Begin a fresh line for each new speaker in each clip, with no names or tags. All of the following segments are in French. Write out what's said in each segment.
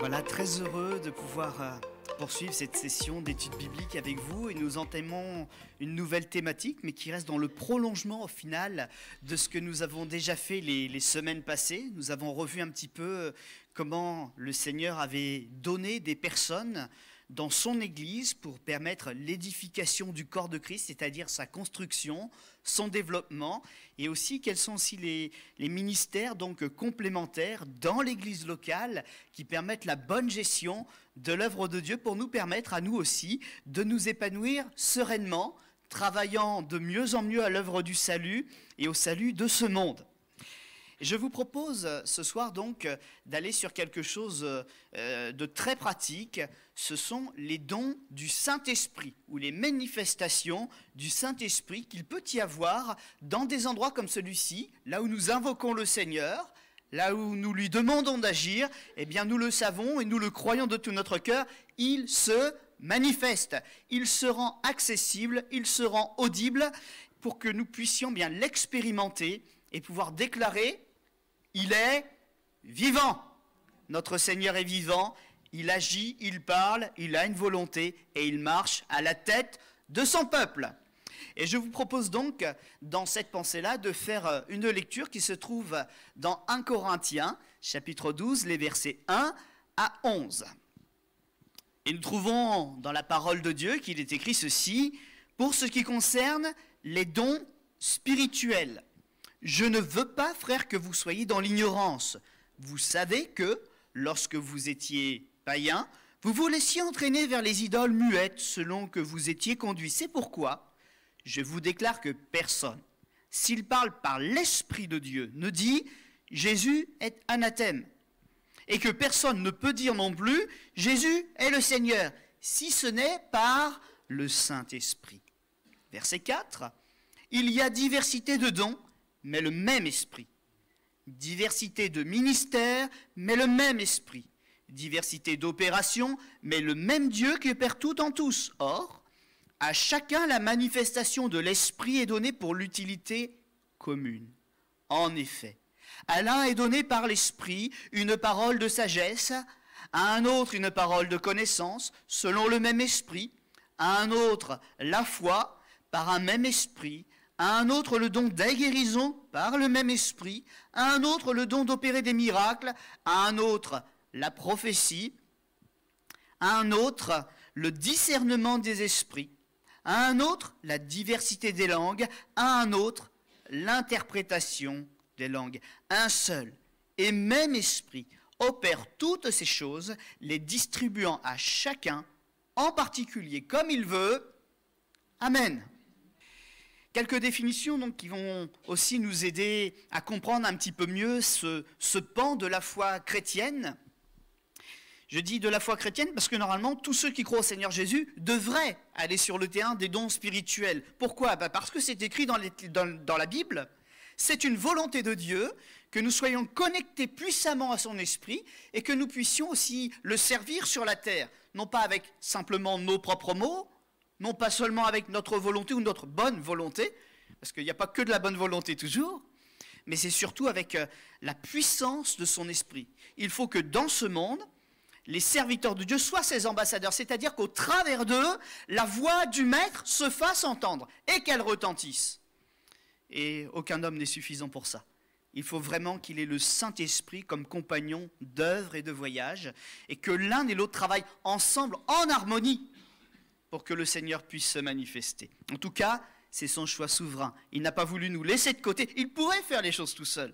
Voilà, très heureux de pouvoir poursuivre cette session d'études bibliques avec vous et nous entamons une nouvelle thématique mais qui reste dans le prolongement au final de ce que nous avons déjà fait les semaines passées. Nous avons revu un petit peu comment le Seigneur avait donné des personnes dans son Église pour permettre l'édification du corps de Christ, c'est-à-dire sa construction, son développement, et aussi quels sont aussi les ministères donc complémentaires dans l'Église locale qui permettent la bonne gestion de l'œuvre de Dieu pour nous permettre à nous aussi de nous épanouir sereinement, travaillant de mieux en mieux à l'œuvre du salut et au salut de ce monde. Je vous propose ce soir donc d'aller sur quelque chose de très pratique. Ce sont les dons du Saint-Esprit ou les manifestations du Saint-Esprit qu'il peut y avoir dans des endroits comme celui-ci, là où nous invoquons le Seigneur, là où nous lui demandons d'agir. Eh bien nous le savons et nous le croyons de tout notre cœur, il se manifeste, il se rend accessible, il se rend audible pour que nous puissions bien l'expérimenter et pouvoir déclarer: il est vivant. Notre Seigneur est vivant, il agit, il parle, il a une volonté et il marche à la tête de son peuple. Et je vous propose donc, dans cette pensée-là, de faire une lecture qui se trouve dans 1 Corinthiens, chapitre 12, les versets 1 à 11. Et nous trouvons dans la parole de Dieu qu'il est écrit ceci: pour ce qui concerne les dons spirituels. Je ne veux pas, frères, que vous soyez dans l'ignorance. Vous savez que, lorsque vous étiez païens, vous vous laissiez entraîner vers les idoles muettes selon que vous étiez conduits. C'est pourquoi je vous déclare que personne, s'il parle par l'Esprit de Dieu, ne dit « Jésus est anathème ». Et que personne ne peut dire non plus « Jésus est le Seigneur », si ce n'est par le Saint-Esprit. Verset 4. Il y a diversité de dons, mais le même esprit. Diversité de ministères, mais le même esprit. Diversité d'opérations, mais le même Dieu qui opère tout en tous. Or, à chacun la manifestation de l'esprit est donnée pour l'utilité commune. En effet, à l'un est donnée par l'esprit une parole de sagesse, à un autre une parole de connaissance, selon le même esprit, à un autre la foi, par un même esprit, à un autre le don des guérisons par le même esprit, à un autre le don d'opérer des miracles, à un autre la prophétie, à un autre le discernement des esprits, à un autre la diversité des langues, à un autre l'interprétation des langues. Un seul et même esprit opère toutes ces choses, les distribuant à chacun en particulier comme il veut. Amen. Quelques définitions donc, qui vont aussi nous aider à comprendre un petit peu mieux ce pan de la foi chrétienne. Je dis de la foi chrétienne parce que normalement, tous ceux qui croient au Seigneur Jésus devraient aller sur le terrain des dons spirituels. Pourquoi ? Parce que c'est écrit dans la Bible. C'est une volonté de Dieu que nous soyons connectés puissamment à son esprit et que nous puissions aussi le servir sur la terre. Non pas avec simplement nos propres mots, non pas seulement avec notre volonté ou notre bonne volonté, parce qu'il n'y a pas que de la bonne volonté toujours, mais c'est surtout avec la puissance de son esprit. Il faut que dans ce monde, les serviteurs de Dieu soient ses ambassadeurs, c'est-à-dire qu'au travers d'eux, la voix du Maître se fasse entendre et qu'elle retentisse. Et aucun homme n'est suffisant pour ça. Il faut vraiment qu'il ait le Saint-Esprit comme compagnon d'œuvre et de voyage, et que l'un et l'autre travaillent ensemble en harmonie, pour que le Seigneur puisse se manifester. En tout cas, c'est son choix souverain. Il n'a pas voulu nous laisser de côté. Il pourrait faire les choses tout seul.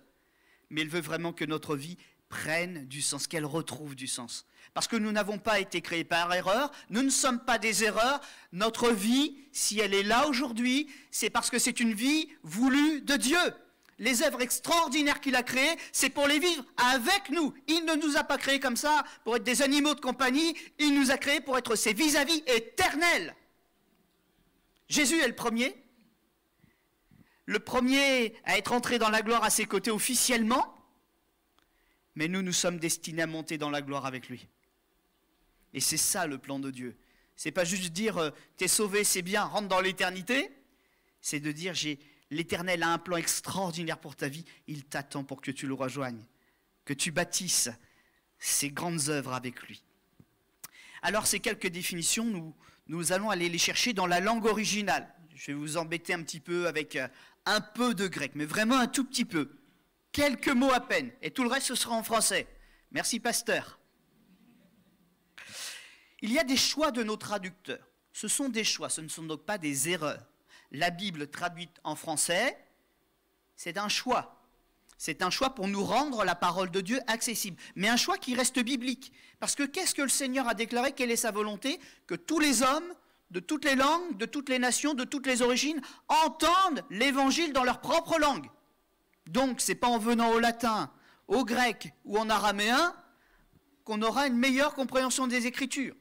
Mais il veut vraiment que notre vie prenne du sens, qu'elle retrouve du sens. Parce que nous n'avons pas été créés par erreur, nous ne sommes pas des erreurs. Notre vie, si elle est là aujourd'hui, c'est parce que c'est une vie voulue de Dieu. Les œuvres extraordinaires qu'il a créées, c'est pour les vivre avec nous. Il ne nous a pas créés comme ça pour être des animaux de compagnie, il nous a créés pour être ses vis-à-vis éternels. Jésus est le premier à être entré dans la gloire à ses côtés officiellement, mais nous sommes destinés à monter dans la gloire avec lui. Et c'est ça le plan de Dieu. C'est pas juste dire t'es sauvé, c'est bien, rentre dans l'éternité, c'est de dire l'Éternel a un plan extraordinaire pour ta vie, il t'attend pour que tu le rejoignes, que tu bâtisses ses grandes œuvres avec lui. Alors ces quelques définitions, nous allons aller les chercher dans la langue originale. Je vais vous embêter un petit peu avec un peu de grec, mais vraiment un tout petit peu. Quelques mots à peine, et tout le reste ce sera en français. Merci pasteur. Il y a des choix de nos traducteurs. Ce sont des choix, ce ne sont donc pas des erreurs. La Bible traduite en français, c'est un choix. C'est un choix pour nous rendre la parole de Dieu accessible, mais un choix qui reste biblique. Parce que qu'est-ce que le Seigneur a déclaré? Quelle est sa volonté? Que tous les hommes, de toutes les langues, de toutes les nations, de toutes les origines, entendent l'Évangile dans leur propre langue. Donc, ce n'est pas en venant au latin, au grec ou en araméen qu'on aura une meilleure compréhension des Écritures.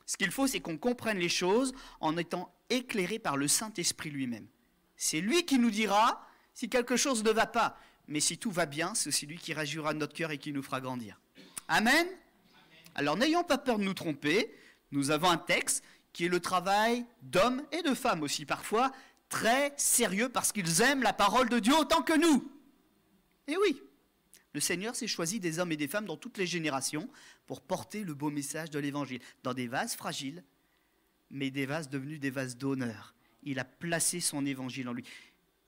Ce qu'il faut, c'est qu'on comprenne les choses en étant éclairé par le Saint-Esprit lui-même. C'est lui qui nous dira si quelque chose ne va pas. Mais si tout va bien, c'est aussi lui qui rajeunira notre cœur et qui nous fera grandir. Amen. Alors n'ayons pas peur de nous tromper. Nous avons un texte qui est le travail d'hommes et de femmes aussi parfois, très sérieux parce qu'ils aiment la parole de Dieu autant que nous. Et oui, le Seigneur s'est choisi des hommes et des femmes dans toutes les générations pour porter le beau message de l'Évangile, dans des vases fragiles, mais des vases devenus des vases d'honneur. Il a placé son Évangile en lui.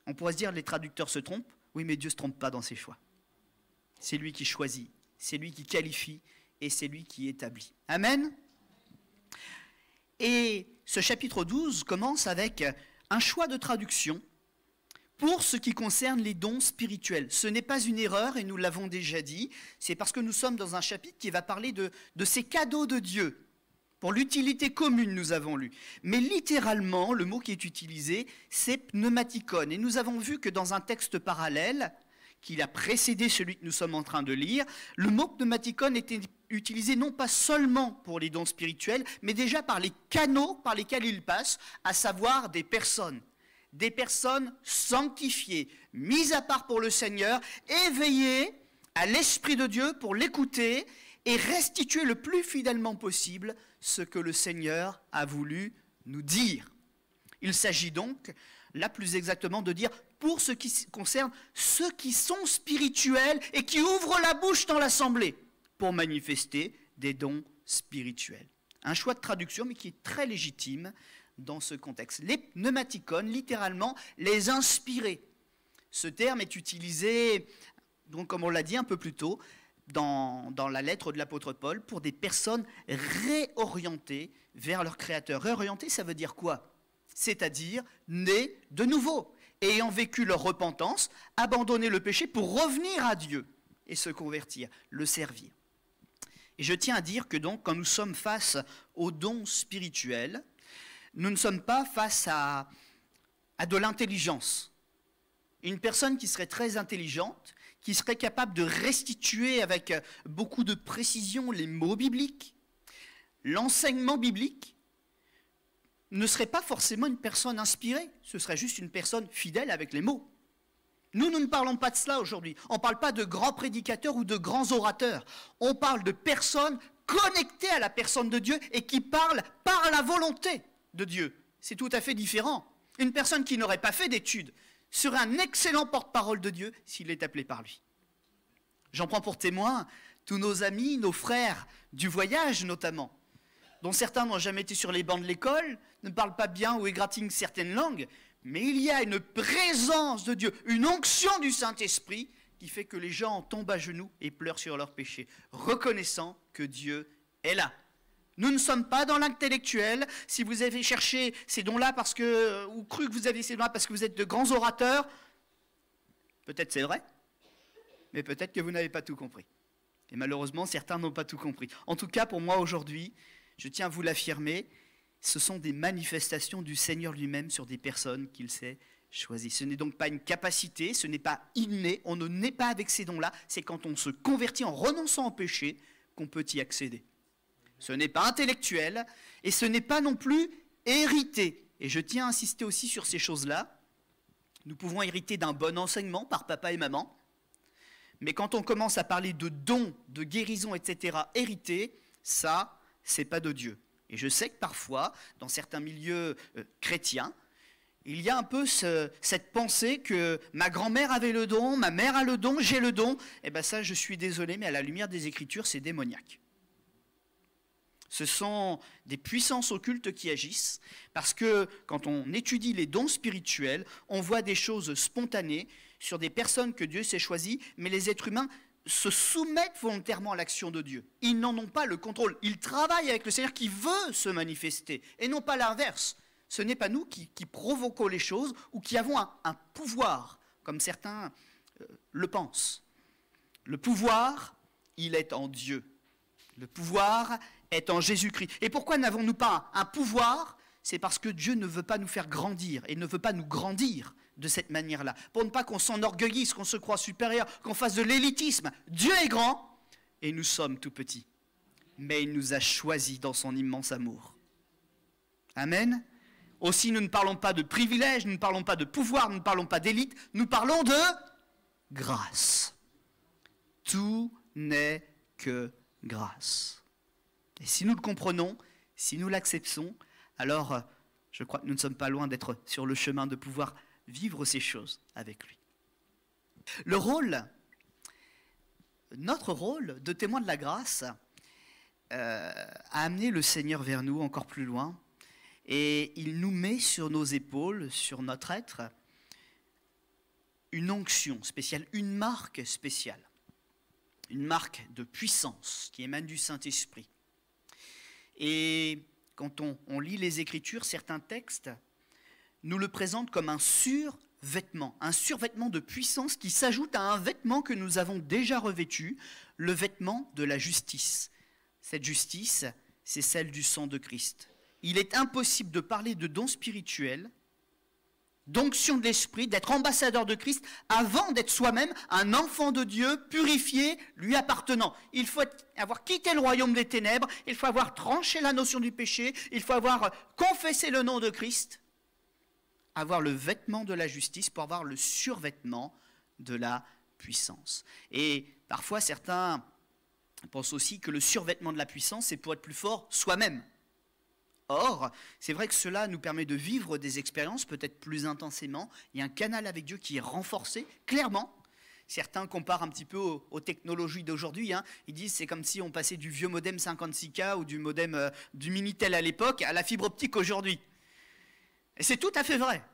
On pourrait se dire les traducteurs se trompent. Oui, mais Dieu ne se trompe pas dans ses choix. C'est lui qui choisit, c'est lui qui qualifie et c'est lui qui établit. Amen. Et ce chapitre 12 commence avec un choix de traduction pour ce qui concerne les dons spirituels. Ce n'est pas une erreur et nous l'avons déjà dit, c'est parce que nous sommes dans un chapitre qui va parler de ces cadeaux de Dieu. Pour l'utilité commune, nous avons lu. Mais littéralement, le mot qui est utilisé, c'est pneumatikon. Et nous avons vu que dans un texte parallèle, qui a précédé celui que nous sommes en train de lire, le mot pneumatikon était utilisé non pas seulement pour les dons spirituels, mais déjà par les canaux par lesquels il passe, à savoir des personnes sanctifiées, mises à part pour le Seigneur, éveillées à l'Esprit de Dieu pour l'écouter et restituer le plus fidèlement possible ce que le Seigneur a voulu nous dire. Il s'agit donc, là plus exactement, de dire pour ce qui concerne ceux qui sont spirituels et qui ouvrent la bouche dans l'assemblée pour manifester des dons spirituels. Un choix de traduction, mais qui est très légitime dans ce contexte. Les pneumatikon, littéralement, les inspirés. Ce terme est utilisé, donc, comme on l'a dit un peu plus tôt, dans la lettre de l'apôtre Paul, pour des personnes réorientées vers leur Créateur. Réorientées, ça veut dire quoi? C'est-à-dire nées de nouveau, ayant vécu leur repentance, abandonner le péché pour revenir à Dieu et se convertir, le servir. Et je tiens à dire que donc, quand nous sommes face aux dons spirituels, nous ne sommes pas face à de l'intelligence. Une personne qui serait très intelligente, qui serait capable de restituer avec beaucoup de précision les mots bibliques, l'enseignement biblique, ne serait pas forcément une personne inspirée, ce serait juste une personne fidèle avec les mots. Nous ne parlons pas de cela aujourd'hui. On ne parle pas de grands prédicateurs ou de grands orateurs. On parle de personnes connectées à la personne de Dieu et qui parlent par la volonté de Dieu. C'est tout à fait différent. Une personne qui n'aurait pas fait d'études serait un excellent porte-parole de Dieu s'il est appelé par lui. J'en prends pour témoin tous nos amis, nos frères du voyage notamment, dont certains n'ont jamais été sur les bancs de l'école, ne parlent pas bien ou égratignent certaines langues, mais il y a une présence de Dieu, une onction du Saint-Esprit qui fait que les gens tombent à genoux et pleurent sur leurs péchés, reconnaissant que Dieu est là. Nous ne sommes pas dans l'intellectuel. Si vous avez cherché ces dons-là ou cru que vous aviez ces dons-là parce que vous êtes de grands orateurs, peut-être c'est vrai, mais peut-être que vous n'avez pas tout compris. Et malheureusement, certains n'ont pas tout compris. En tout cas, pour moi aujourd'hui, je tiens à vous l'affirmer, ce sont des manifestations du Seigneur lui-même sur des personnes qu'il s'est choisies. Ce n'est donc pas une capacité, ce n'est pas inné, on ne naît pas avec ces dons-là, c'est quand on se convertit en renonçant au péché qu'on peut y accéder. Ce n'est pas intellectuel et ce n'est pas non plus hérité. Et je tiens à insister aussi sur ces choses-là. Nous pouvons hériter d'un bon enseignement par papa et maman, mais quand on commence à parler de dons, de guérison, etc., hérité, ça, c'est pas de Dieu. Et je sais que parfois, dans certains milieux chrétiens, il y a un peu cette pensée que ma grand-mère avait le don, ma mère a le don, j'ai le don. Eh bien ça, je suis désolé, mais à la lumière des Écritures, c'est démoniaque. Ce sont des puissances occultes qui agissent, parce que quand on étudie les dons spirituels, on voit des choses spontanées sur des personnes que Dieu s'est choisies, mais les êtres humains se soumettent volontairement à l'action de Dieu. Ils n'en ont pas le contrôle. Ils travaillent avec le Seigneur qui veut se manifester, et non pas l'inverse. Ce n'est pas nous qui provoquons les choses ou qui avons un pouvoir, comme certains le pensent. Le pouvoir, il est en Dieu. Le pouvoir est en Jésus-Christ. Et pourquoi n'avons-nous pas un pouvoir? C'est parce que Dieu ne veut pas nous faire grandir et ne veut pas nous grandir de cette manière-là. Pour ne pas qu'on s'enorgueillisse, qu'on se croie supérieur, qu'on fasse de l'élitisme. Dieu est grand et nous sommes tout petits. Mais il nous a choisis dans son immense amour. Amen. Aussi, nous ne parlons pas de privilèges, nous ne parlons pas de pouvoir, nous ne parlons pas d'élite, nous parlons de grâce. Tout n'est que grâce. Et si nous le comprenons, si nous l'acceptons, alors je crois que nous ne sommes pas loin d'être sur le chemin de pouvoir vivre ces choses avec lui. Notre rôle de témoin de la grâce a amené le Seigneur vers nous encore plus loin. Et il nous met sur nos épaules, sur notre être, une onction spéciale, une marque spéciale. Une marque de puissance qui émane du Saint-Esprit. Et quand on lit les Écritures, certains textes nous le présentent comme un survêtement de puissance qui s'ajoute à un vêtement que nous avons déjà revêtu, le vêtement de la justice. Cette justice, c'est celle du sang de Christ. Il est impossible de parler de dons spirituels, d'onction de l'esprit, d'être ambassadeur de Christ, avant d'être soi-même un enfant de Dieu, purifié, lui appartenant. Il faut avoir quitté le royaume des ténèbres, il faut avoir tranché la notion du péché, il faut avoir confessé le nom de Christ, avoir le vêtement de la justice pour avoir le survêtement de la puissance. Et parfois, certains pensent aussi que le survêtement de la puissance, c'est pour être plus fort soi-même. Or, c'est vrai que cela nous permet de vivre des expériences peut-être plus intensément. Il y a un canal avec Dieu qui est renforcé, clairement. Certains comparent un petit peu aux technologies d'aujourd'hui. Ils disent que c'est comme si on passait du vieux modem 56K ou du modem du Minitel à l'époque à la fibre optique aujourd'hui. Et c'est tout à fait vrai.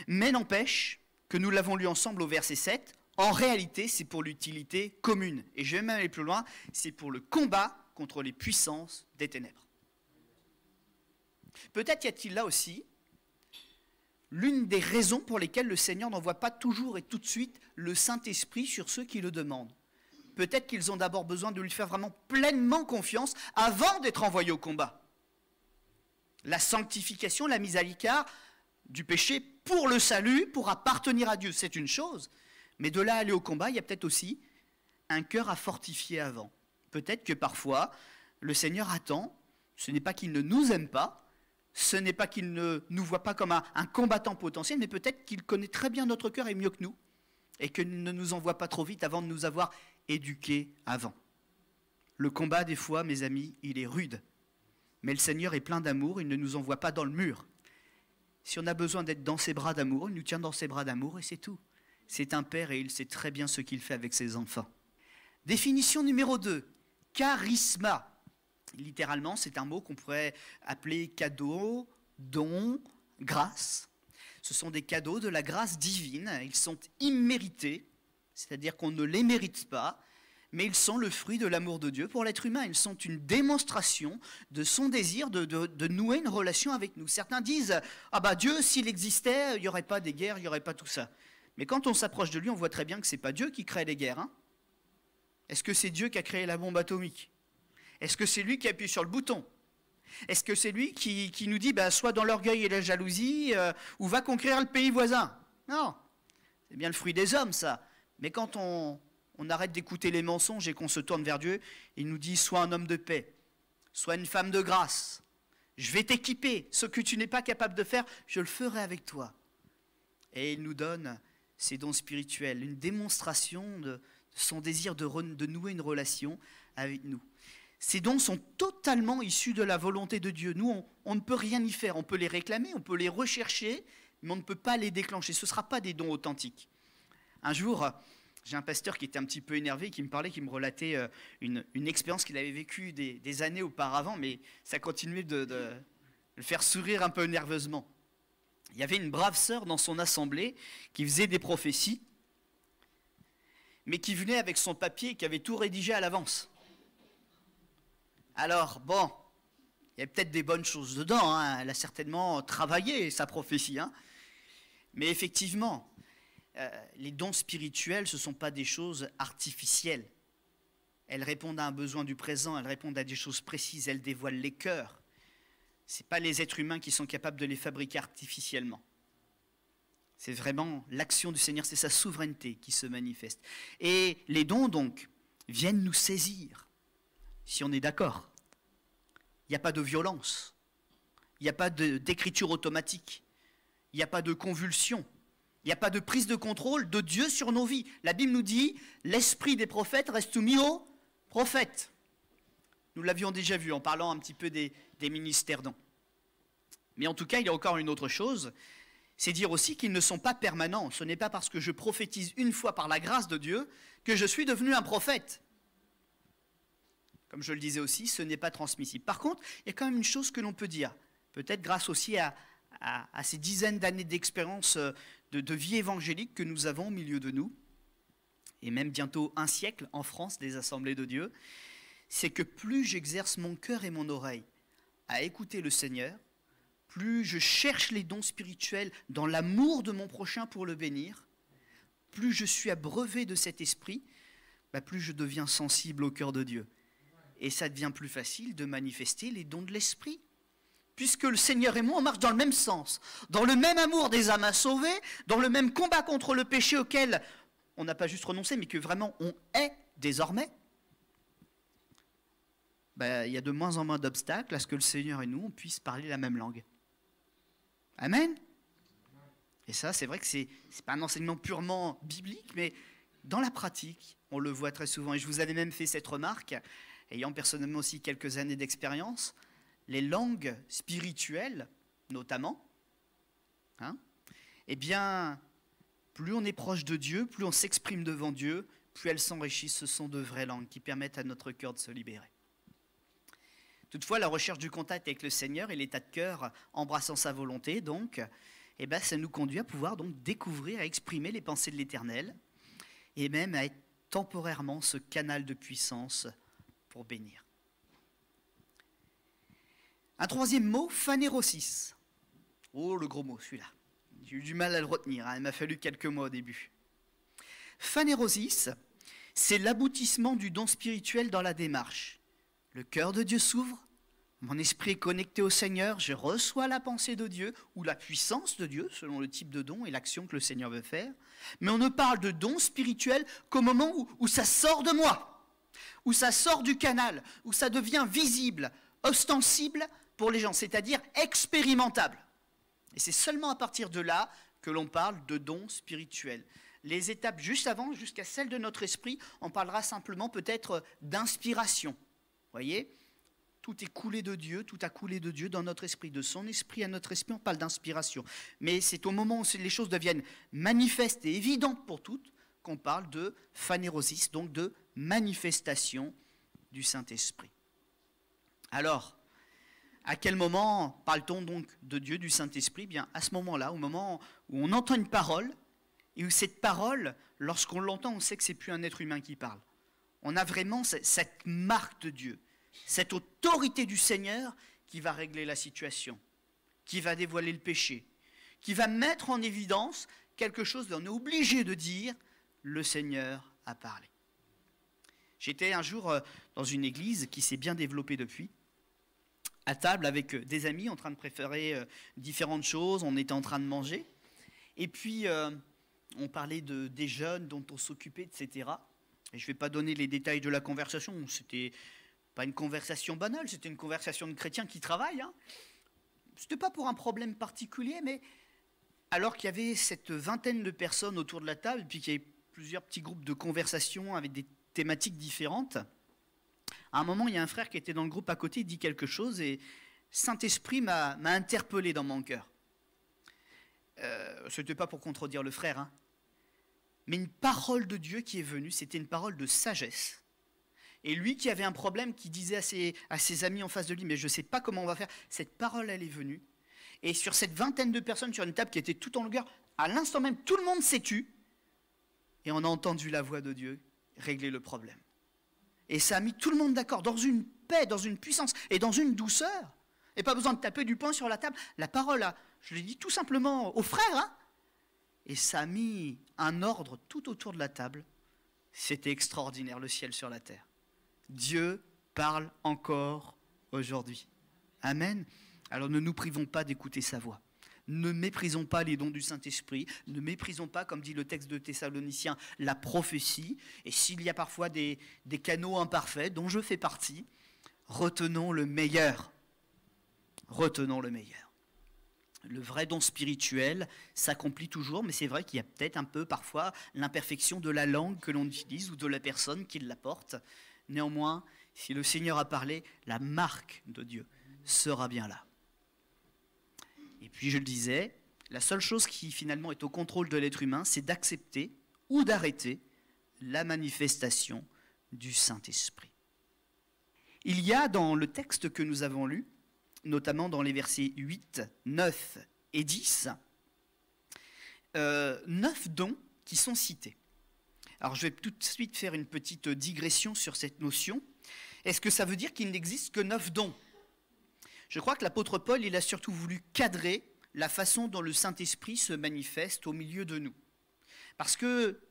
Mais n'empêche que nous l'avons lu ensemble au verset 7, en réalité, c'est pour l'utilité commune. Et je vais même aller plus loin, c'est pour le combat contre les puissances des ténèbres. Peut-être y a-t-il là aussi l'une des raisons pour lesquelles le Seigneur n'envoie pas toujours et tout de suite le Saint-Esprit sur ceux qui le demandent. Peut-être qu'ils ont d'abord besoin de lui faire vraiment pleinement confiance avant d'être envoyés au combat. La sanctification, la mise à l'écart du péché pour le salut, pour appartenir à Dieu, c'est une chose. Mais de là à aller au combat, il y a peut-être aussi un cœur à fortifier avant. Peut-être que parfois, le Seigneur attend, ce n'est pas qu'il ne nous aime pas, ce n'est pas qu'il ne nous voit pas comme un combattant potentiel, mais peut-être qu'il connaît très bien notre cœur et mieux que nous, et qu'il ne nous envoie pas trop vite avant de nous avoir éduqués avant. Le combat, des fois, mes amis, il est rude, mais le Seigneur est plein d'amour, il ne nous envoie pas dans le mur. Si on a besoin d'être dans ses bras d'amour, il nous tient dans ses bras d'amour et c'est tout. C'est un père et il sait très bien ce qu'il fait avec ses enfants. Définition numéro 2, charisma. Littéralement, c'est un mot qu'on pourrait appeler cadeau, don, grâce. Ce sont des cadeaux de la grâce divine. Ils sont immérités, c'est-à-dire qu'on ne les mérite pas, mais ils sont le fruit de l'amour de Dieu pour l'être humain. Ils sont une démonstration de son désir de nouer une relation avec nous. Certains disent « Ah bah Dieu, s'il existait, il n'y aurait pas des guerres, il n'y aurait pas tout ça. » Mais quand on s'approche de lui, on voit très bien que ce n'est pas Dieu qui crée les guerres. Est-ce que c'est Dieu qui a créé la bombe atomique ? Est-ce que c'est lui qui appuie sur le bouton? Est-ce que c'est lui qui nous dit soit dans l'orgueil et la jalousie ou va conquérir le pays voisin? Non, c'est bien le fruit des hommes ça. Mais quand on arrête d'écouter les mensonges et qu'on se tourne vers Dieu, il nous dit sois un homme de paix, sois une femme de grâce. Je vais t'équiper, ce que tu n'es pas capable de faire, je le ferai avec toi. Et il nous donne ces dons spirituels, une démonstration de son désir de nouer une relation avec nous. Ces dons sont totalement issus de la volonté de Dieu. Nous, on ne peut rien y faire. On peut les réclamer, on peut les rechercher, mais on ne peut pas les déclencher. Ce ne sera pas des dons authentiques. Un jour, j'ai un pasteur qui était un petit peu énervé, qui me parlait, qui me relatait une expérience qu'il avait vécue des années auparavant, mais ça continuait de le faire sourire un peu nerveusement. Il y avait une brave sœur dans son assemblée qui faisait des prophéties, mais qui venait avec son papier et qui avait tout rédigé à l'avance. Alors, bon, il y a peut-être des bonnes choses dedans, hein. Elle a certainement travaillé sa prophétie, hein. Mais effectivement, les dons spirituels, ce ne sont pas des choses artificielles. Elles répondent à un besoin du présent, elles répondent à des choses précises, elles dévoilent les cœurs. Ce n'est pas les êtres humains qui sont capables de les fabriquer artificiellement. C'est vraiment l'action du Seigneur, c'est sa souveraineté qui se manifeste. Et les dons, donc, viennent nous saisir, si on est d'accord. Il n'y a pas de violence, il n'y a pas d'écriture automatique, il n'y a pas de convulsion, il n'y a pas de prise de contrôle de Dieu sur nos vies. La Bible nous dit, l'esprit des prophètes reste soumis aux prophètes. Nous l'avions déjà vu en parlant un petit peu des ministères dons. Mais en tout cas, il y a encore une autre chose, c'est dire aussi qu'ils ne sont pas permanents. Ce n'est pas parce que je prophétise une fois par la grâce de Dieu que je suis devenu un prophète. Comme je le disais aussi, ce n'est pas transmissible. Par contre, il y a quand même une chose que l'on peut dire, peut-être grâce aussi à ces dizaines d'années d'expérience de vie évangélique que nous avons au milieu de nous, et même bientôt un siècle en France des Assemblées de Dieu, c'est que plus j'exerce mon cœur et mon oreille à écouter le Seigneur, plus je cherche les dons spirituels dans l'amour de mon prochain pour le bénir, plus je suis abreuvé de cet esprit, plus je deviens sensible au cœur de Dieu. Et ça devient plus facile de manifester les dons de l'esprit. Puisque le Seigneur et moi, on marche dans le même sens, dans le même amour des âmes à sauver, dans le même combat contre le péché auquel on n'a pas juste renoncé, mais que vraiment on est désormais. Il y a de moins en moins d'obstacles à ce que le Seigneur et nous, on puisse parler la même langue. Amen. Et ça, c'est vrai que c'est pas un enseignement purement biblique, mais dans la pratique, on le voit très souvent. Et je vous avais même fait cette remarque, ayant personnellement aussi quelques années d'expérience, les langues spirituelles, notamment, eh bien, plus on est proche de Dieu, plus on s'exprime devant Dieu, plus elles s'enrichissent. Ce sont de vraies langues qui permettent à notre cœur de se libérer. Toutefois, la recherche du contact avec le Seigneur et l'état de cœur embrassant sa volonté, donc, ça nous conduit à pouvoir donc découvrir, à exprimer les pensées de l'Éternel, et même à être temporairement ce canal de puissance pour bénir. Un troisième mot, phanérosis. Oh, le gros mot, celui-là. J'ai eu du mal à le retenir, il m'a fallu quelques mois au début. Phanérosis, c'est l'aboutissement du don spirituel dans la démarche. Le cœur de Dieu s'ouvre, mon esprit est connecté au Seigneur, je reçois la pensée de Dieu ou la puissance de Dieu, selon le type de don et l'action que le Seigneur veut faire. Mais on ne parle de don spirituel qu'au moment où ça sort de moi, où ça sort du canal, où ça devient visible, ostensible pour les gens, c'est-à-dire expérimentable. Et c'est seulement à partir de là que l'on parle de don spirituel. Les étapes juste avant, jusqu'à celle de notre esprit, on parlera simplement peut-être d'inspiration. Vous voyez, tout est coulé de Dieu, tout a coulé de Dieu dans notre esprit, de son esprit à notre esprit, on parle d'inspiration. Mais c'est au moment où les choses deviennent manifestes et évidentes pour toutes qu'on parle de phanérosis, donc de manifestation du Saint-Esprit. Alors, à quel moment parle-t-on donc de Dieu, du Saint-Esprit ? Bien, à ce moment-là, au moment où on entend une parole, et où cette parole, lorsqu'on l'entend, on sait que ce n'est plus un être humain qui parle. On a vraiment cette marque de Dieu, cette autorité du Seigneur qui va régler la situation, qui va dévoiler le péché, qui va mettre en évidence quelque chose dont on est obligé de dire « le Seigneur a parlé ». J'étais un jour dans une église qui s'est bien développée depuis, à table avec des amis en train de préparer différentes choses, on était en train de manger, et puis on parlait des jeunes dont on s'occupait, etc. Et je ne vais pas donner les détails de la conversation, c'était pas une conversation banale, c'était une conversation de chrétiens qui travaillent. Ce n'était pas pour un problème particulier, mais alors qu'il y avait cette vingtaine de personnes autour de la table, puis qu'il y avait plusieurs petits groupes de conversation avec des thématiques différentes, À un moment, il y a un frère qui était dans le groupe à côté, il dit quelque chose et Saint-Esprit m'a interpellé dans mon cœur. Ce n'était pas pour contredire le frère, hein, mais une parole de Dieu qui est venue, c'était une parole de sagesse. Et lui qui avait un problème, qui disait à ses amis en face de lui, mais je ne sais pas comment on va faire, cette parole, elle est venue. Et sur cette vingtaine de personnes sur une table qui était tout en longueur, à l'instant même, tout le monde s'est tu. Et on a entendu la voix de Dieu régler le problème. Et ça a mis tout le monde d'accord, dans une paix, dans une puissance et dans une douceur. Et pas besoin de taper du poing sur la table. La parole, je l'ai dit tout simplement aux frères. Hein, et ça a mis un ordre tout autour de la table. C'était extraordinaire, le ciel sur la terre. Dieu parle encore aujourd'hui. Amen. Alors ne nous privons pas d'écouter sa voix. Ne méprisons pas les dons du Saint-Esprit. Ne méprisons pas, comme dit le texte de Thessaloniciens, la prophétie. Et s'il y a parfois des canaux imparfaits, dont je fais partie, retenons le meilleur. Retenons le meilleur. Le vrai don spirituel s'accomplit toujours, mais c'est vrai qu'il y a peut-être un peu parfois l'imperfection de la langue que l'on utilise ou de la personne qui l'apporte. Néanmoins, si le Seigneur a parlé, la marque de Dieu sera bien là. Et puis je le disais, la seule chose qui finalement est au contrôle de l'être humain, c'est d'accepter ou d'arrêter la manifestation du Saint-Esprit. Il y a dans le texte que nous avons lu, notamment dans les versets 8, 9 et 10, 9 dons qui sont cités. Alors je vais tout de suite faire une petite digression sur cette notion. Est-ce que ça veut dire qu'il n'existe que 9 dons ? Je crois que l'apôtre Paul, il a surtout voulu cadrer la façon dont le Saint-Esprit se manifeste au milieu de nous. Parce que,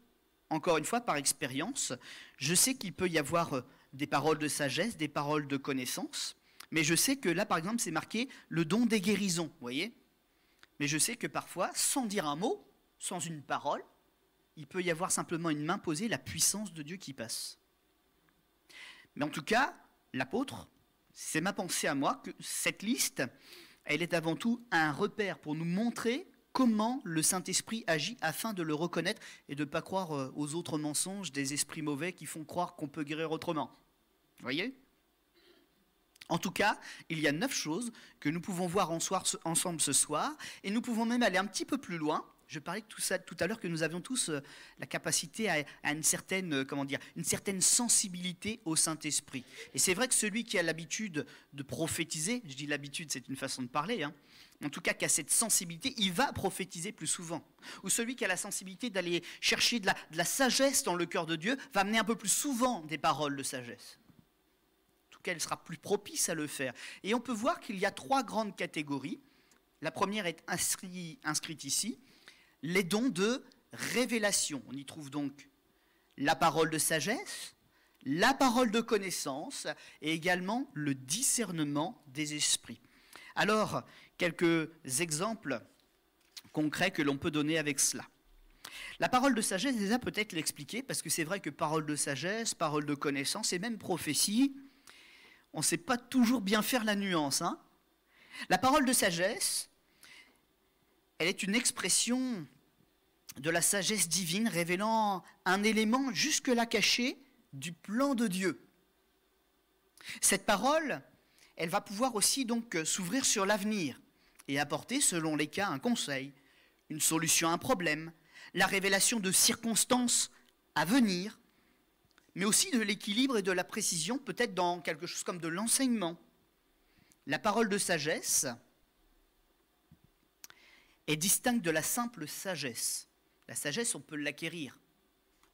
encore une fois, par expérience, je sais qu'il peut y avoir des paroles de sagesse, des paroles de connaissance, mais je sais que là, par exemple, c'est marqué le don des guérisons, vous voyez ? Mais je sais que parfois, sans dire un mot, sans une parole, il peut y avoir simplement une main posée, la puissance de Dieu qui passe. Mais en tout cas, l'apôtre, c'est ma pensée à moi, que cette liste, elle est avant tout un repère pour nous montrer comment le Saint-Esprit agit afin de le reconnaître et de ne pas croire aux autres mensonges des esprits mauvais qui font croire qu'on peut guérir autrement. Vous voyez ? En tout cas, il y a 9 choses que nous pouvons voir ensemble ce soir, et nous pouvons même aller un petit peu plus loin. Je parlais de tout ça tout à l'heure que nous avions tous la capacité à une certaine, une certaine sensibilité au Saint-Esprit. Et c'est vrai que celui qui a l'habitude de prophétiser, je dis l'habitude, c'est une façon de parler, hein, en tout cas qui a cette sensibilité, il va prophétiser plus souvent. Ou celui qui a la sensibilité d'aller chercher de la sagesse dans le cœur de Dieu va amener un peu plus souvent des paroles de sagesse. En tout cas, elle sera plus propice à le faire. Et on peut voir qu'il y a 3 grandes catégories. La première est inscrite ici. Les dons de révélation. On y trouve donc la parole de sagesse, la parole de connaissance et également le discernement des esprits. Alors, quelques exemples concrets que l'on peut donner avec cela. La parole de sagesse, déjà peut-être l'expliquer, parce que c'est vrai que parole de sagesse, parole de connaissance et même prophétie, on ne sait pas toujours bien faire la nuance. Hein ? La parole de sagesse, elle est une expression de la sagesse divine révélant un élément jusque-là caché du plan de Dieu. Cette parole, elle va pouvoir aussi donc s'ouvrir sur l'avenir et apporter, selon les cas, un conseil, une solution à un problème, la révélation de circonstances à venir, mais aussi de l'équilibre et de la précision, peut-être dans quelque chose comme de l'enseignement. La parole de sagesse est distincte de la simple sagesse. La sagesse, on peut l'acquérir.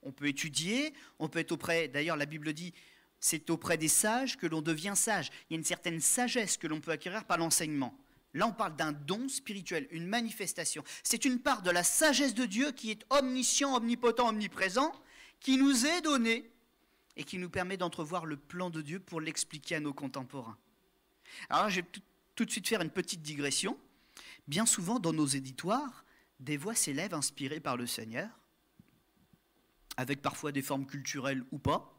On peut étudier, on peut être auprès, d'ailleurs la Bible dit, c'est auprès des sages que l'on devient sage. Il y a une certaine sagesse que l'on peut acquérir par l'enseignement. Là, on parle d'un don spirituel, une manifestation. C'est une part de la sagesse de Dieu qui est omniscient, omnipotent, omniprésent, qui nous est donnée et qui nous permet d'entrevoir le plan de Dieu pour l'expliquer à nos contemporains. Alors, je vais tout de suite faire une petite digression. Bien souvent, dans nos éditoires, des voix s'élèvent inspirées par le Seigneur, avec parfois des formes culturelles ou pas.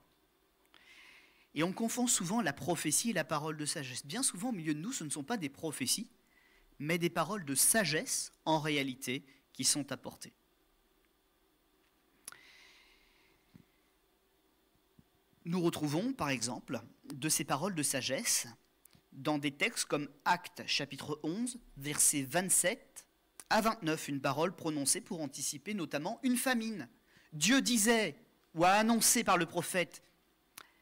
Et on confond souvent la prophétie et la parole de sagesse. Bien souvent, au milieu de nous, ce ne sont pas des prophéties, mais des paroles de sagesse, en réalité, qui sont apportées. nous retrouvons, par exemple, de ces paroles de sagesse dans des textes comme Actes chapitre 11, versets 27 à 29, une parole prononcée pour anticiper notamment une famine. Dieu disait, ou a annoncé par le prophète,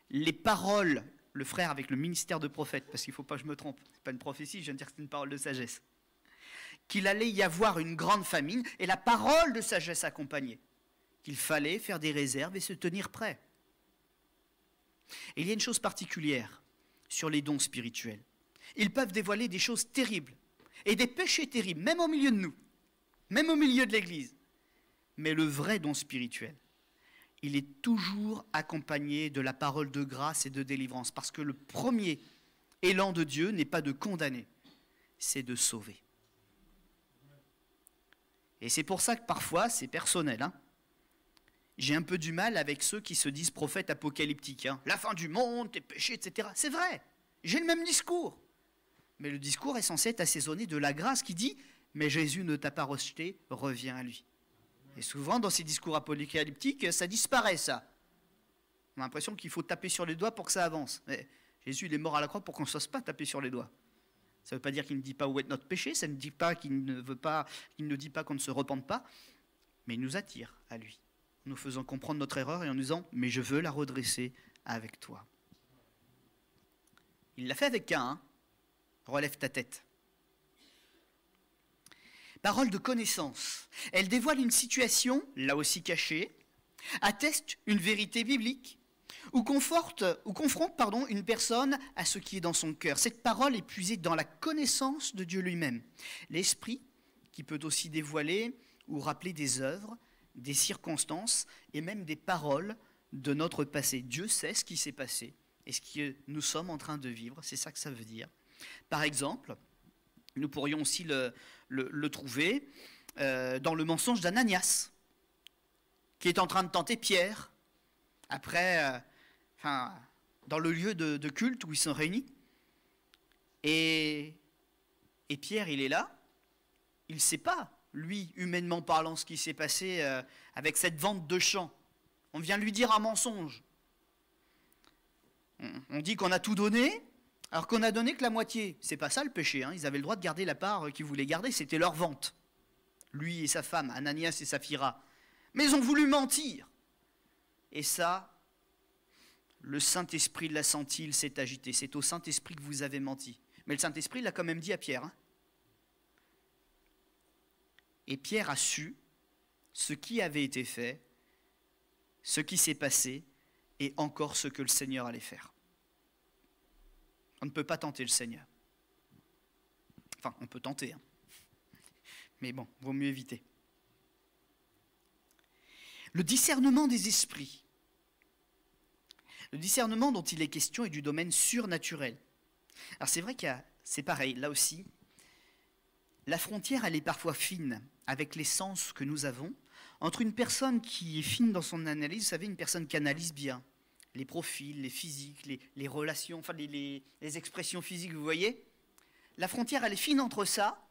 les paroles, le frère avec le ministère de prophète, parce qu'il ne faut pas que je me trompe, ce n'est pas une prophétie, je viens de dire que c'est une parole de sagesse, qu'il allait y avoir une grande famine, et la parole de sagesse accompagnait, qu'il fallait faire des réserves et se tenir prêt. Et il y a une chose particulière sur les dons spirituels. Ils peuvent dévoiler des choses terribles et des péchés terribles, même au milieu de nous, même au milieu de l'Église. Mais le vrai don spirituel, il est toujours accompagné de la parole de grâce et de délivrance, parce que le premier élan de Dieu n'est pas de condamner, c'est de sauver. Et c'est pour ça que parfois, c'est personnel, hein. J'ai un peu du mal avec ceux qui se disent prophètes apocalyptiques. Hein. La fin du monde, les péchés, etc. C'est vrai, j'ai le même discours. Mais le discours est censé être assaisonné de la grâce qui dit « Mais Jésus ne t'a pas rejeté, reviens à lui ». Et souvent, dans ces discours apocalyptiques, ça disparaît, ça. On a l'impression qu'il faut taper sur les doigts pour que ça avance. Mais Jésus, il est mort à la croix pour qu'on ne se fasse pas taper sur les doigts. Ça ne veut pas dire qu'il ne dit pas où est notre péché, ça ne dit pas qu'il ne dit pas qu'on ne se repente pas, mais il nous attire à lui, en nous faisant comprendre notre erreur et en nous disant « Mais je veux la redresser avec toi ». Il l'a fait avec Caïn, hein. Relève ta tête. Parole de connaissance. Elle dévoile une situation, là aussi cachée, atteste une vérité biblique, ou confronte une personne à ce qui est dans son cœur. Cette parole est puisée dans la connaissance de Dieu lui-même. L'esprit, qui peut aussi dévoiler ou rappeler des œuvres, des circonstances et même des paroles de notre passé. Dieu sait ce qui s'est passé et ce que nous sommes en train de vivre, c'est ça que ça veut dire. Par exemple, nous pourrions aussi le trouver dans le mensonge d'Ananias, qui est en train de tenter Pierre, après, dans le lieu de culte où ils sont réunis. Et Pierre, il est là, il ne sait pas, lui, humainement parlant, ce qui s'est passé avec cette vente de champs. On vient lui dire un mensonge. On dit qu'on a tout donné, alors qu'on a donné que la moitié. C'est pas ça le péché, hein. Ils avaient le droit de garder la part qu'ils voulaient garder, c'était leur vente. Lui et sa femme, Ananias et Saphira. Mais ils ont voulu mentir. Et ça, le Saint-Esprit l'a senti, il s'est agité. C'est au Saint-Esprit que vous avez menti. Mais le Saint-Esprit l'a quand même dit à Pierre. Hein. Et Pierre a su ce qui avait été fait, ce qui s'est passé, et encore ce que le Seigneur allait faire. On ne peut pas tenter le Seigneur. Enfin, on peut tenter, hein. Mais bon, vaut mieux éviter. Le discernement des esprits. Le discernement dont il est question est du domaine surnaturel. Alors c'est vrai c'est pareil, là aussi, la frontière, elle est parfois fine avec les sens que nous avons, entre une personne qui est fine dans son analyse, vous savez, une personne qui analyse bien les profils, les physiques, les relations, enfin les expressions physiques, vous voyez. La frontière, elle est fine entre ça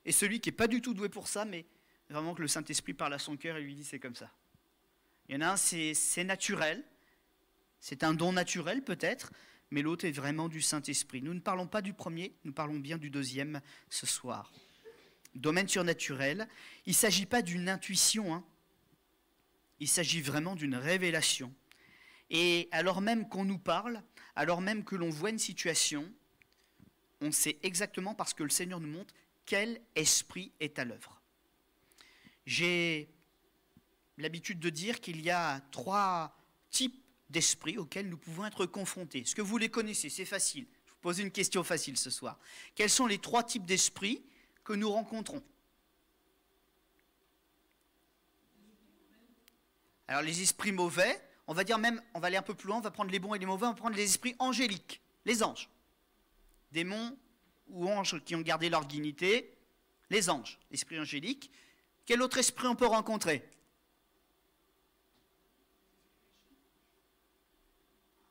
et celui qui n'est pas du tout doué pour ça, mais vraiment que le Saint-Esprit parle à son cœur et lui dit c'est comme ça. Il y en a un, c'est naturel, c'est un don naturel peut-être, mais l'autre est vraiment du Saint-Esprit. Nous ne parlons pas du premier, nous parlons bien du deuxième ce soir. Domaine surnaturel, il ne s'agit pas d'une intuition, hein. Il s'agit vraiment d'une révélation. Et alors même qu'on nous parle, alors même que l'on voit une situation, on sait exactement, parce que le Seigneur nous montre, quel esprit est à l'œuvre. J'ai l'habitude de dire qu'il y a 3 types d'esprits auxquels nous pouvons être confrontés. Est-ce que vous les connaissez? C'est facile. Je vous pose une question facile ce soir. Quels sont les 3 types d'esprits que nous rencontrons? Alors les esprits mauvais, on va dire même, on va aller un peu plus loin, on va prendre les bons et les mauvais, on va prendre les esprits angéliques, les anges. Démons ou anges qui ont gardé leur dignité, les anges, l'esprit angélique. Quel autre esprit on peut rencontrer?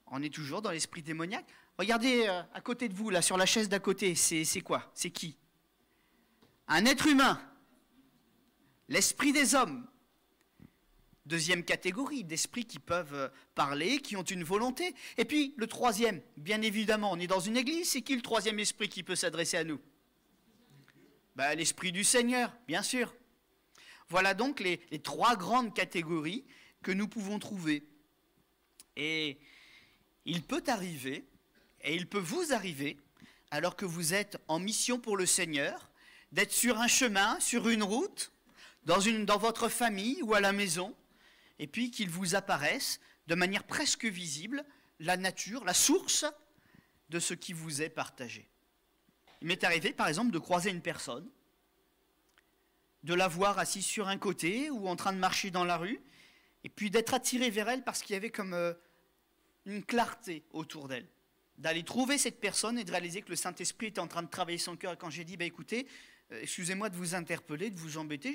On est toujours dans l'esprit démoniaque. Regardez à côté de vous, là, sur la chaise d'à côté, c'est quoi? C'est qui? Un être humain. L'esprit des hommes. Deuxième catégorie d'esprits qui peuvent parler, qui ont une volonté. Et puis le troisième, bien évidemment, on est dans une église, c'est qui le troisième esprit qui peut s'adresser à nous? Ben, l'esprit du Seigneur, bien sûr. Voilà donc les trois grandes catégories que nous pouvons trouver. Et il peut arriver, et il peut vous arriver, alors que vous êtes en mission pour le Seigneur, d'être sur un chemin, sur une route, dans votre famille ou à la maison, et puis qu'il vous apparaisse de manière presque visible la nature, la source de ce qui vous est partagé. Il m'est arrivé, par exemple, de croiser une personne, de la voir assise sur un côté ou en train de marcher dans la rue, et puis d'être attiré vers elle parce qu'il y avait comme une clarté autour d'elle. D'aller trouver cette personne et de réaliser que le Saint-Esprit était en train de travailler son cœur. Et quand j'ai dit, bah, écoutez, excusez-moi de vous interpeller, de vous embêter,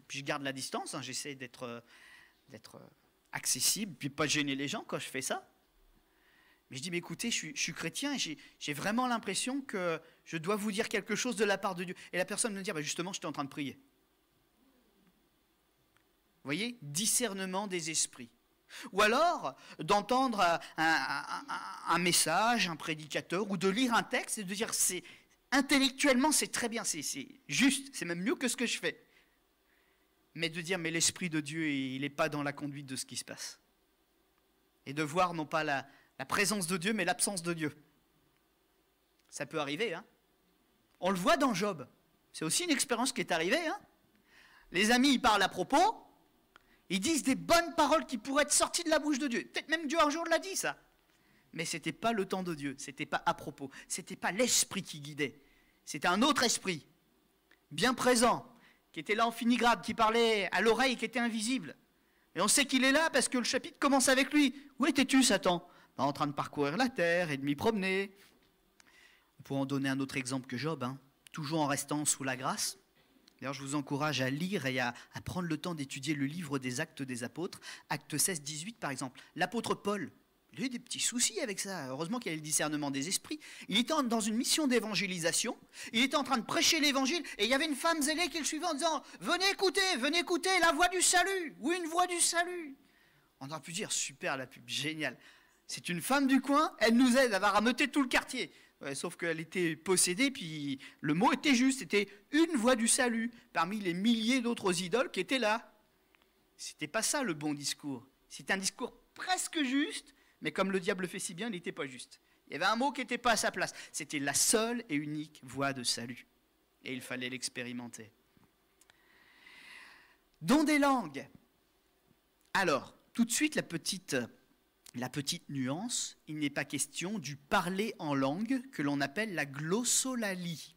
puis je garde la distance, hein, j'essaie d'être accessible, puis pas gêner les gens quand je fais ça. Mais je dis, mais écoutez, je suis chrétien et j'ai vraiment l'impression que je dois vous dire quelque chose de la part de Dieu. Et la personne me dit, bah, justement, j'étais en train de prier. Vous voyez, discernement des esprits. Ou alors, d'entendre un message, un prédicateur, ou de lire un texte et de dire, intellectuellement, c'est très bien, c'est juste, c'est même mieux que ce que je fais. Mais de dire, mais l'Esprit de Dieu, il n'est pas dans la conduite de ce qui se passe. Et de voir non pas la présence de Dieu, mais l'absence de Dieu. Ça peut arriver, hein. On le voit dans Job. C'est aussi une expérience qui est arrivée, hein. Les amis, ils parlent à propos, ils disent des bonnes paroles qui pourraient être sorties de la bouche de Dieu. Peut-être même Dieu un jour l'a dit, ça. Mais ce n'était pas le temps de Dieu, ce n'était pas à propos, ce n'était pas l'esprit qui guidait. C'était un autre esprit, bien présent, qui était là en filigrane, qui parlait à l'oreille, qui était invisible. Et on sait qu'il est là parce que le chapitre commence avec lui. Où étais-tu, Satan? En train de parcourir la terre et de m'y promener. On pourrait en donner un autre exemple que Job, hein, toujours en restant sous la grâce. D'ailleurs, je vous encourage à lire et à prendre le temps d'étudier le livre des Actes des Apôtres, Actes 16, 18 par exemple. L'apôtre Paul, il a eu des petits soucis avec ça. Heureusement qu'il y a le discernement des esprits. Il était dans une mission d'évangélisation. Il était en train de prêcher l'évangile et il y avait une femme zélée qui le suivait en disant « Venez écouter la voix du salut !» ou « une voix du salut !» On aurait pu dire « Super, la pub, génial !» C'est une femme du coin, elle nous aide, elle va rameuter tout le quartier. Ouais, sauf qu'elle était possédée, puis le mot était juste, c'était une voix du salut, parmi les milliers d'autres idoles qui étaient là. C'était pas ça le bon discours. C'était un discours presque juste, mais comme le diable fait si bien, il n'était pas juste. Il y avait un mot qui n'était pas à sa place. C'était la seule et unique voie de salut. Et il fallait l'expérimenter. Don des langues. Alors, tout de suite, la petite nuance, il n'est pas question du parler en langue que l'on appelle la glossolalie.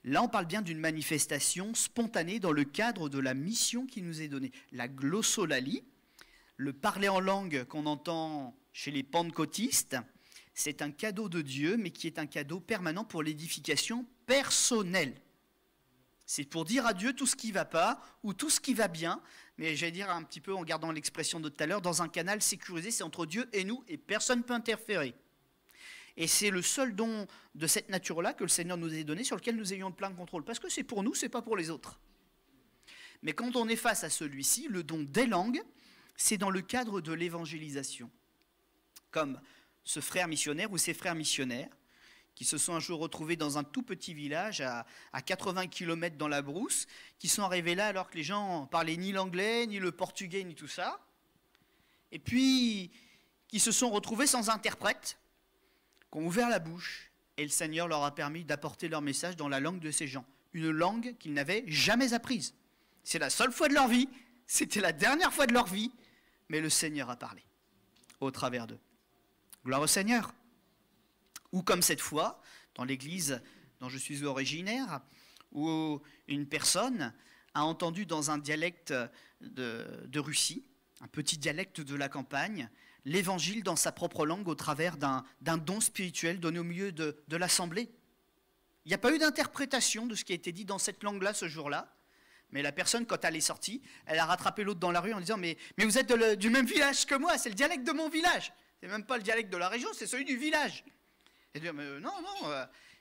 Là, on parle bien d'une manifestation spontanée dans le cadre de la mission qui nous est donnée. La glossolalie, le parler en langue qu'on entend chez les pentecôtistes, c'est un cadeau de Dieu, mais qui est un cadeau permanent pour l'édification personnelle. C'est pour dire à Dieu tout ce qui ne va pas ou tout ce qui va bien, mais j'allais dire un petit peu en gardant l'expression de tout à l'heure, dans un canal sécurisé, c'est entre Dieu et nous, et personne ne peut interférer. Et c'est le seul don de cette nature-là que le Seigneur nous a donné, sur lequel nous ayons le plein contrôle, parce que c'est pour nous, ce n'est pas pour les autres. Mais quand on est face à celui-ci, le don des langues, c'est dans le cadre de l'évangélisation. Comme ce frère missionnaire ou ces frères missionnaires, qui se sont un jour retrouvés dans un tout petit village à 80 km dans la brousse, qui sont arrivés là alors que les gens parlaient ni l'anglais, ni le portugais, ni tout ça, et puis qui se sont retrouvés sans interprète, qui ont ouvert la bouche, et le Seigneur leur a permis d'apporter leur message dans la langue de ces gens, une langue qu'ils n'avaient jamais apprise. C'est la seule fois de leur vie, c'était la dernière fois de leur vie, mais le Seigneur a parlé au travers d'eux. Gloire au Seigneur. Ou comme cette fois, dans l'église dont je suis originaire, où une personne a entendu dans un dialecte de Russie, un petit dialecte de la campagne, l'évangile dans sa propre langue au travers d'un don spirituel donné au milieu de l'assemblée. Il n'y a pas eu d'interprétation de ce qui a été dit dans cette langue-là ce jour-là, mais la personne, quand elle est sortie, elle a rattrapé l'autre dans la rue en disant « Mais vous êtes du même village que moi, c'est le dialecte de mon village. C'est même pas le dialecte de la région, c'est celui du village. » Et dire, mais non,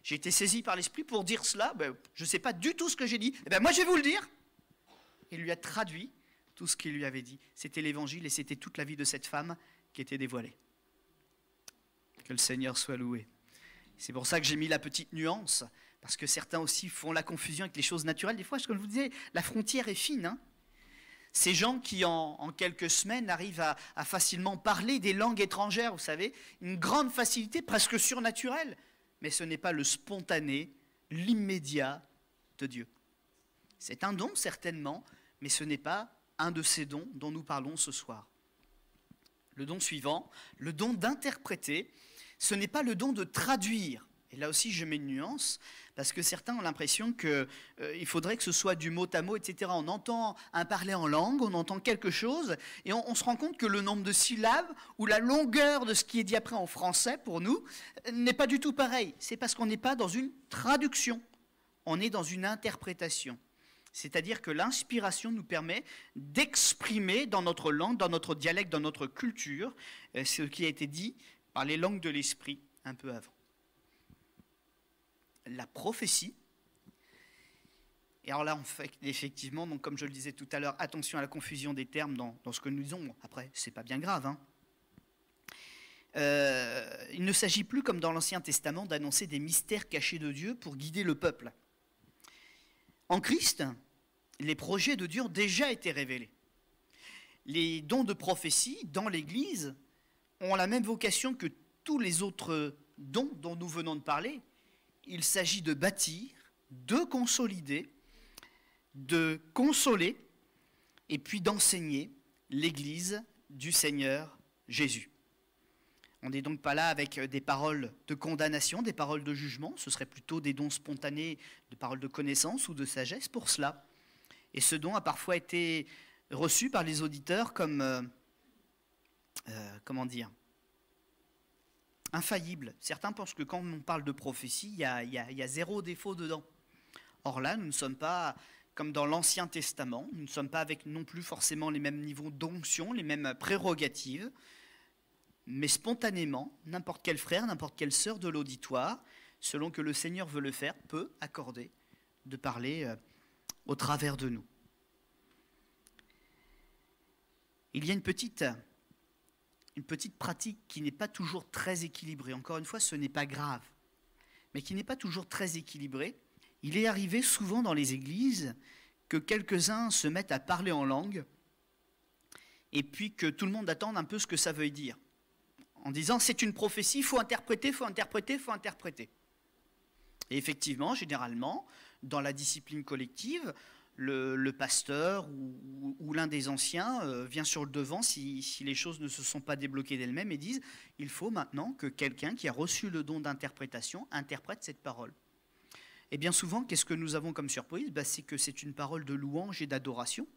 j'ai été saisi par l'Esprit pour dire cela, je ne sais pas du tout ce que j'ai dit. Eh bien, moi, je vais vous le dire. Il lui a traduit Tout ce qu'il lui avait dit, c'était l'évangile et c'était toute la vie de cette femme qui était dévoilée. Que le Seigneur soit loué. C'est pour ça que j'ai mis la petite nuance, parce que certains aussi font la confusion avec les choses naturelles. Des fois, comme je vous disais, la frontière est fine, hein. Ces gens qui, en quelques semaines, arrivent à facilement parler des langues étrangères, vous savez, une grande facilité, presque surnaturelle. Mais ce n'est pas le spontané, l'immédiat de Dieu. C'est un don, certainement, mais ce n'est pas un de ces dons dont nous parlons ce soir. Le don suivant, le don d'interpréter, ce n'est pas le don de traduire. Et là aussi, je mets une nuance, parce que certains ont l'impression qu'il faudrait que ce soit du mot à mot, etc. On entend un parler en langue, on entend quelque chose, et on se rend compte que le nombre de syllabes ou la longueur de ce qui est dit après en français, pour nous, n'est pas du tout pareil. C'est parce qu'on n'est pas dans une traduction, on est dans une interprétation. C'est-à-dire que l'inspiration nous permet d'exprimer dans notre langue, dans notre dialecte, dans notre culture, ce qui a été dit par les langues de l'esprit un peu avant. La prophétie, et alors là, on fait effectivement, donc comme je le disais tout à l'heure, attention à la confusion des termes dans ce que nous disons. Bon, après, c'est pas bien grave, hein. Il ne s'agit plus, comme dans l'Ancien Testament, d'annoncer des mystères cachés de Dieu pour guider le peuple. En Christ, les projets de Dieu ont déjà été révélés. Les dons de prophétie dans l'Église ont la même vocation que tous les autres dons dont nous venons de parler. Il s'agit de bâtir, de consolider, de consoler et puis d'enseigner l'Église du Seigneur Jésus. On n'est donc pas là avec des paroles de condamnation, des paroles de jugement, ce serait plutôt des dons spontanés, de paroles de connaissance ou de sagesse pour cela. Et ce don a parfois été reçu par les auditeurs comme, comment dire, infaillible. Certains pensent que quand on parle de prophétie, il y a zéro défaut dedans. Or là, nous ne sommes pas comme dans l'Ancien Testament, nous ne sommes pas avec non plus forcément les mêmes niveaux d'onction, les mêmes prérogatives, mais spontanément, n'importe quel frère, n'importe quelle sœur de l'auditoire, selon que le Seigneur veut le faire, peut accorder de parler au travers de nous. Il y a une petite pratique qui n'est pas toujours très équilibrée. Encore une fois, ce n'est pas grave, mais qui n'est pas toujours très équilibrée. Il est arrivé souvent dans les églises que quelques-uns se mettent à parler en langue et puis que tout le monde attende un peu ce que ça veut dire. En disant, c'est une prophétie, il faut interpréter, il faut interpréter, il faut interpréter. Et effectivement, généralement, dans la discipline collective, le pasteur ou l'un des anciens vient sur le devant si les choses ne se sont pas débloquées d'elles-mêmes et disent il faut maintenant que quelqu'un qui a reçu le don d'interprétation interprète cette parole. Et bien souvent, qu'est-ce que nous avons comme surprise ? C'est que c'est une parole de louange et d'adoration.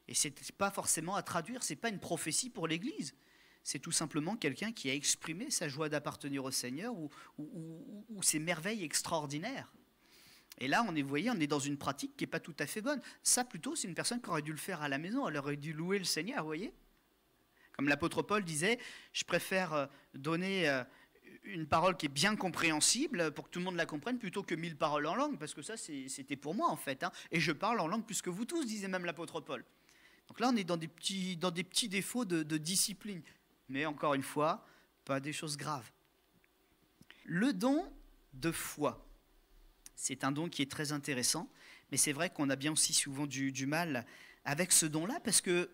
Et ce n'est pas forcément à traduire, ce n'est pas une prophétie pour l'Église. C'est tout simplement quelqu'un qui a exprimé sa joie d'appartenir au Seigneur ou ses merveilles extraordinaires. Et là, vous voyez, on est dans une pratique qui n'est pas tout à fait bonne. Ça, plutôt, c'est une personne qui aurait dû le faire à la maison. Elle aurait dû louer le Seigneur, vous voyez. Comme l'apôtre Paul disait, je préfère donner une parole qui est bien compréhensible pour que tout le monde la comprenne plutôt que 1000 paroles en langue, parce que ça, c'était pour moi, en fait. Hein. Et je parle en langue plus que vous tous, disait même l'apôtre Paul. Donc là, on est dans des petits défauts de discipline. Mais encore une fois, pas des choses graves. Le don de foi. C'est un don qui est très intéressant, mais c'est vrai qu'on a bien aussi souvent du mal avec ce don-là, parce qu'on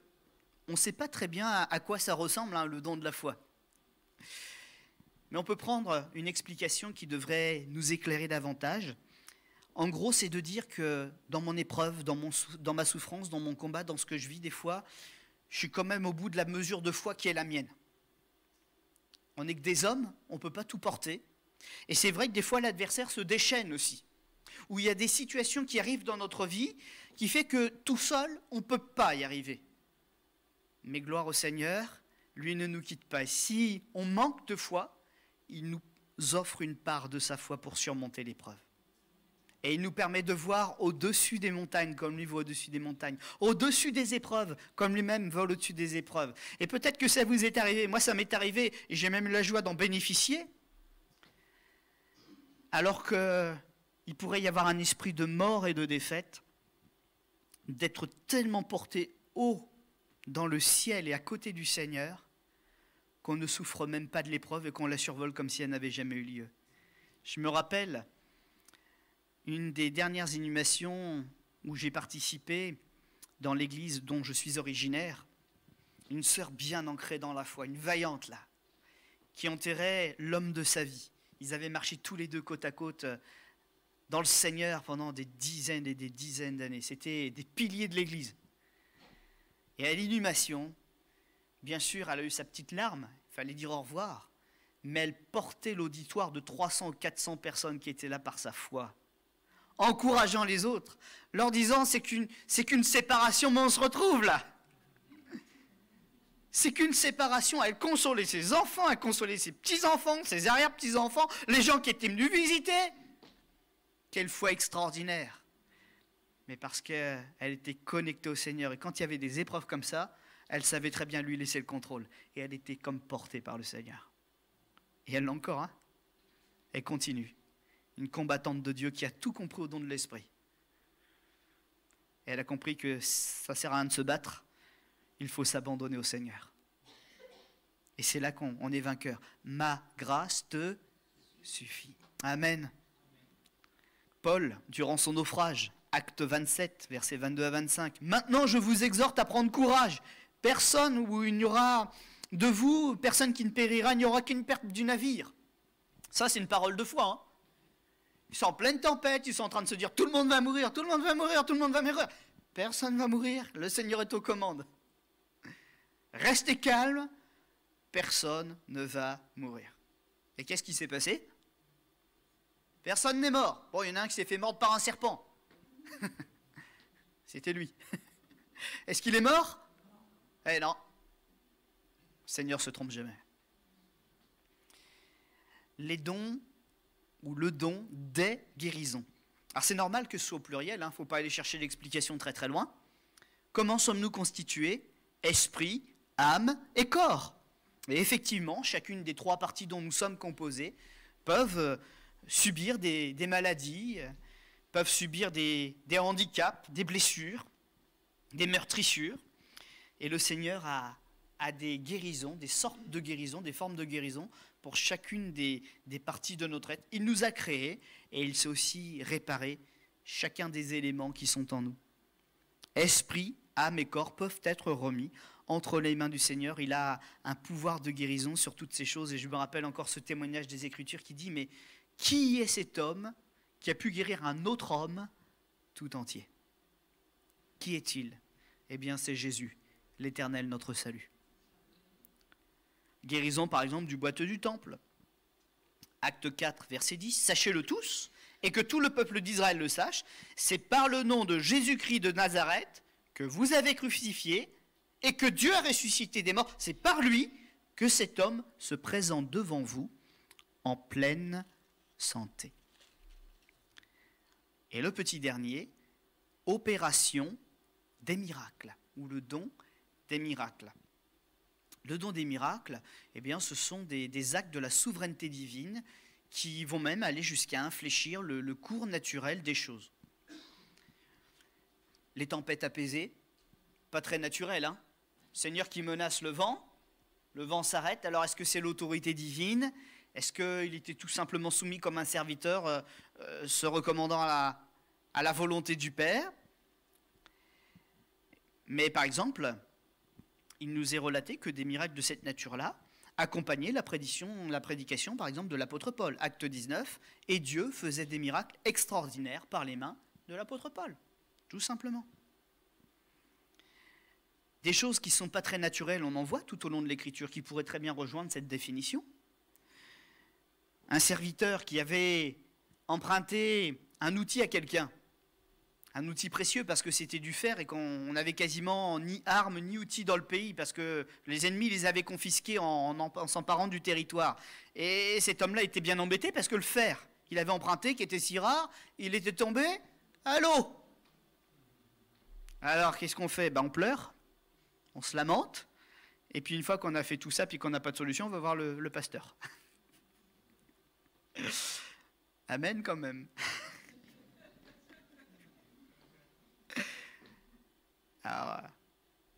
ne sait pas très bien à quoi ça ressemble, hein, le don de la foi. Mais on peut prendre une explication qui devrait nous éclairer davantage. En gros, c'est de dire que dans mon épreuve, dans ma souffrance, dans mon combat, dans ce que je vis des fois, je suis quand même au bout de la mesure de foi qui est la mienne. On n'est que des hommes, on ne peut pas tout porter. Et c'est vrai que des fois, l'adversaire se déchaîne aussi. Où il y a des situations qui arrivent dans notre vie qui fait que tout seul, on ne peut pas y arriver. Mais gloire au Seigneur, lui ne nous quitte pas. Et si on manque de foi, il nous offre une part de sa foi pour surmonter l'épreuve. Et il nous permet de voir au-dessus des montagnes, comme lui voit au-dessus des montagnes, au-dessus des épreuves, comme lui-même vole au-dessus des épreuves. Et peut-être que ça vous est arrivé, moi ça m'est arrivé, et j'ai même eu la joie d'en bénéficier, alors qu'il pourrait y avoir un esprit de mort et de défaite, d'être tellement porté haut dans le ciel et à côté du Seigneur, qu'on ne souffre même pas de l'épreuve et qu'on la survole comme si elle n'avait jamais eu lieu. Je me rappelle une des dernières inhumations où j'ai participé dans l'église dont je suis originaire, une sœur bien ancrée dans la foi, une vaillante là, qui enterrait l'homme de sa vie. Ils avaient marché tous les deux côte à côte dans le Seigneur pendant des dizaines et des dizaines d'années. C'était des piliers de l'église. Et à l'inhumation, bien sûr, elle a eu sa petite larme, il fallait dire au revoir, mais elle portait l'auditoire de 300 ou 400 personnes qui étaient là par sa foi, encourageant les autres, leur disant c'est qu'une séparation, mais on se retrouve là. C'est qu'une séparation, elle consolait ses enfants, elle consolait ses petits-enfants, ses arrière-petits-enfants, les gens qui étaient venus visiter. Quelle foi extraordinaire. Mais parce qu'elle était connectée au Seigneur, et quand il y avait des épreuves comme ça, elle savait très bien lui laisser le contrôle. Et elle était comme portée par le Seigneur. Et elle l'a encore, hein. Elle continue. Une combattante de Dieu qui a tout compris au don de l'Esprit. Et elle a compris que ça ne sert à rien de se battre. Il faut s'abandonner au Seigneur. Et c'est là qu'on est vainqueur. Ma grâce te suffit. Amen. Paul, durant son naufrage, acte 27, versets 22 à 25. Maintenant, je vous exhorte à prendre courage. Personne où il n'y aura de vous, personne qui ne périra, il n'y aura qu'une perte du navire. Ça, c'est une parole de foi. Hein. Ils sont en pleine tempête, ils sont en train de se dire tout le monde va mourir, tout le monde va mourir, tout le monde va mourir. Personne ne va mourir, le Seigneur est aux commandes. Restez calme, personne ne va mourir. Et qu'est-ce qui s'est passé? Personne n'est mort. Bon, il y en a un qui s'est fait mordre par un serpent. C'était lui. Est-ce qu'il est mort? Eh non. Le Seigneur se trompe jamais. Les dons ou le don des guérisons. Alors c'est normal que ce soit au pluriel, il ne faut pas aller chercher l'explication très très loin. Comment sommes-nous constitués? Esprit, âme et corps. Et effectivement, chacune des trois parties dont nous sommes composés peuvent subir des maladies, peuvent subir des handicaps, des blessures, des meurtrissures. Et le Seigneur a des guérisons, des sortes de guérisons, des formes de guérison pour chacune des parties de notre être. Il nous a créés et il sait aussi réparer chacun des éléments qui sont en nous. Esprit, âme et corps peuvent être remis entre les mains du Seigneur. Il a un pouvoir de guérison sur toutes ces choses. Et je me rappelle encore ce témoignage des Écritures qui dit « Mais qui est cet homme qui a pu guérir un autre homme tout entier ?» Qui est-il? Eh bien, c'est Jésus, l'Éternel, notre salut. Guérison, par exemple, du boiteux du temple. Acte 4, verset 10. « Sachez-le tous, et que tout le peuple d'Israël le sache, c'est par le nom de Jésus-Christ de Nazareth que vous avez crucifié et que Dieu a ressuscité des morts. C'est par lui que cet homme se présente devant vous en pleine santé. » Et le petit dernier, opération des miracles, ou le don des miracles. Le don des miracles, eh bien, ce sont des actes de la souveraineté divine qui vont même aller jusqu'à infléchir le cours naturel des choses. Les tempêtes apaisées, pas très naturel, hein? Seigneur qui menace le vent s'arrête. Alors est-ce que c'est l'autorité divine? Est-ce qu'il était tout simplement soumis comme un serviteur, se recommandant à la volonté du Père? Mais par exemple, il nous est relaté que des miracles de cette nature-là accompagnaient la prédication, par exemple, de l'apôtre Paul. Acte 19, et Dieu faisait des miracles extraordinaires par les mains de l'apôtre Paul, tout simplement. Des choses qui ne sont pas très naturelles, on en voit tout au long de l'Écriture, qui pourraient très bien rejoindre cette définition. Un serviteur qui avait emprunté un outil à quelqu'un, un outil précieux parce que c'était du fer et qu'on n'avait quasiment ni armes ni outils dans le pays parce que les ennemis les avaient confisqués en s'emparant du territoire. Et cet homme-là était bien embêté parce que le fer qu'il avait emprunté, qui était si rare, il était tombé à l'eau. Alors qu'est-ce qu'on fait? On pleure, on se lamente, et puis une fois qu'on a fait tout ça puis qu'on n'a pas de solution, on va voir le pasteur. Amen quand même. Alors,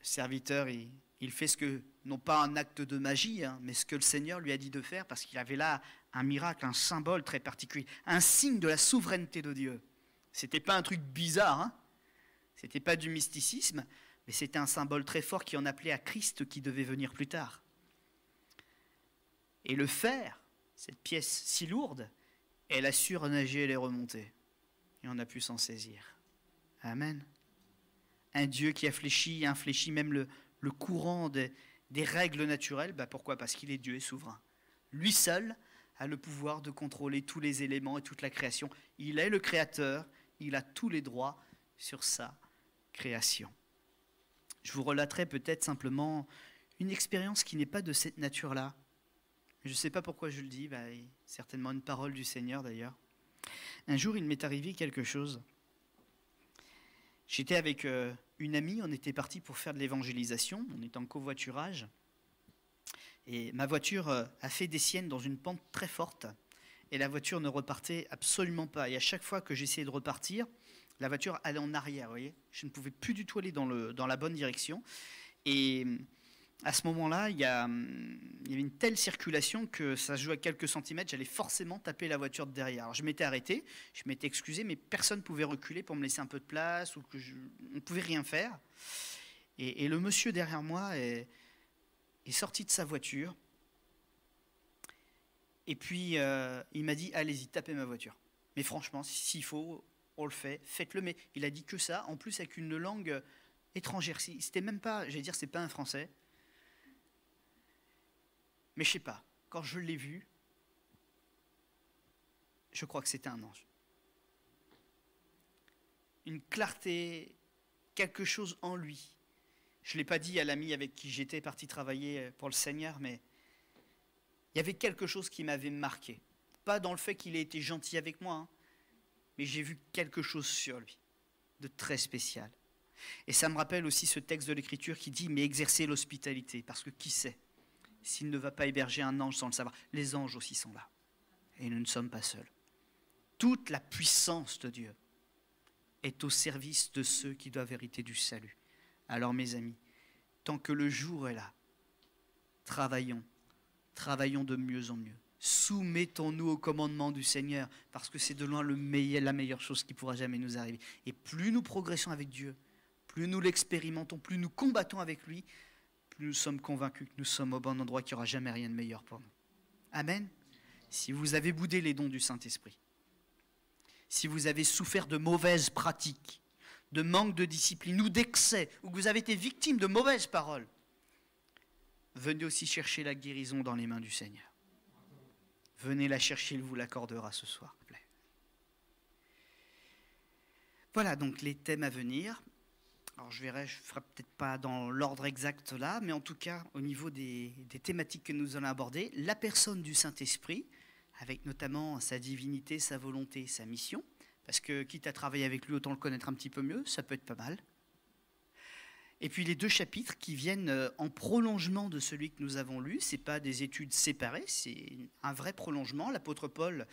serviteur, il fait ce que, non pas un acte de magie, hein, mais ce que le Seigneur lui a dit de faire, parce qu'il avait là un miracle, un symbole très particulier, un signe de la souveraineté de Dieu. C'était pas un truc bizarre, hein, c'était pas du mysticisme, mais c'était un symbole très fort qui en appelait à Christ qui devait venir plus tard. Et le fer, cette pièce si lourde, elle a su renager et les remonter. Et on a pu s'en saisir. Amen. Un Dieu qui infléchit même le courant des règles naturelles. Pourquoi ? Parce qu'il est Dieu et souverain. Lui seul a le pouvoir de contrôler tous les éléments et toute la création. Il est le créateur, il a tous les droits sur sa création. Je vous relaterai peut-être simplement une expérience qui n'est pas de cette nature-là. Je ne sais pas pourquoi je le dis, certainement une parole du Seigneur d'ailleurs. Un jour, il m'est arrivé quelque chose. J'étais avec une amie, on était partis pour faire de l'évangélisation, on était en covoiturage. Et ma voiture a fait des siennes dans une pente très forte. Et la voiture ne repartait absolument pas. Et à chaque fois que j'essayais de repartir, la voiture allait en arrière, vous voyez. Je ne pouvais plus du tout aller dans la bonne direction. Et à ce moment-là, il y avait une telle circulation que ça se jouait à quelques centimètres, j'allais forcément taper la voiture de derrière. Alors je m'étais arrêté, je m'étais excusé, mais personne ne pouvait reculer pour me laisser un peu de place, ou on ne pouvait rien faire. Et le monsieur derrière moi est sorti de sa voiture, et puis il m'a dit « Allez-y, tapez ma voiture ». Mais franchement, s'il faut, on le fait, faites-le. Mais il a dit que ça, en plus avec une langue étrangère. C'était même pas, j'allais dire, c'est pas un français. Mais je sais pas, quand je l'ai vu, je crois que c'était un ange. Une clarté, quelque chose en lui. Je ne l'ai pas dit à l'ami avec qui j'étais parti travailler pour le Seigneur, mais il y avait quelque chose qui m'avait marqué. Pas dans le fait qu'il ait été gentil avec moi, hein, mais j'ai vu quelque chose sur lui, de très spécial. Et ça me rappelle aussi ce texte de l'Écriture qui dit « Mais exercez l'hospitalité », parce que qui sait s'il ne va pas héberger un ange sans le savoir. Les anges aussi sont là. Et nous ne sommes pas seuls. Toute la puissance de Dieu est au service de ceux qui doivent hériter du salut. Alors mes amis, tant que le jour est là, travaillons de mieux en mieux. Soumettons-nous au commandement du Seigneur, parce que c'est de loin la meilleure chose qui pourra jamais nous arriver. Et plus nous progressons avec Dieu, plus nous l'expérimentons, plus nous combattons avec lui, plus nous sommes convaincus que nous sommes au bon endroit, qu'il n'y aura jamais rien de meilleur pour nous. Amen. Si vous avez boudé les dons du Saint-Esprit, si vous avez souffert de mauvaises pratiques, de manque de discipline ou d'excès, ou que vous avez été victime de mauvaises paroles, venez aussi chercher la guérison dans les mains du Seigneur. Venez la chercher, il vous l'accordera ce soir. Voilà donc les thèmes à venir. Alors je ne ferai peut-être pas dans l'ordre exact là, mais en tout cas au niveau des thématiques que nous allons aborder, la personne du Saint-Esprit, avec notamment sa divinité, sa volonté, sa mission, parce que quitte à travailler avec lui, autant le connaître un petit peu mieux, ça peut être pas mal. Et puis les deux chapitres qui viennent en prolongement de celui que nous avons lu, ce n'est pas des études séparées, c'est un vrai prolongement. L'apôtre Paul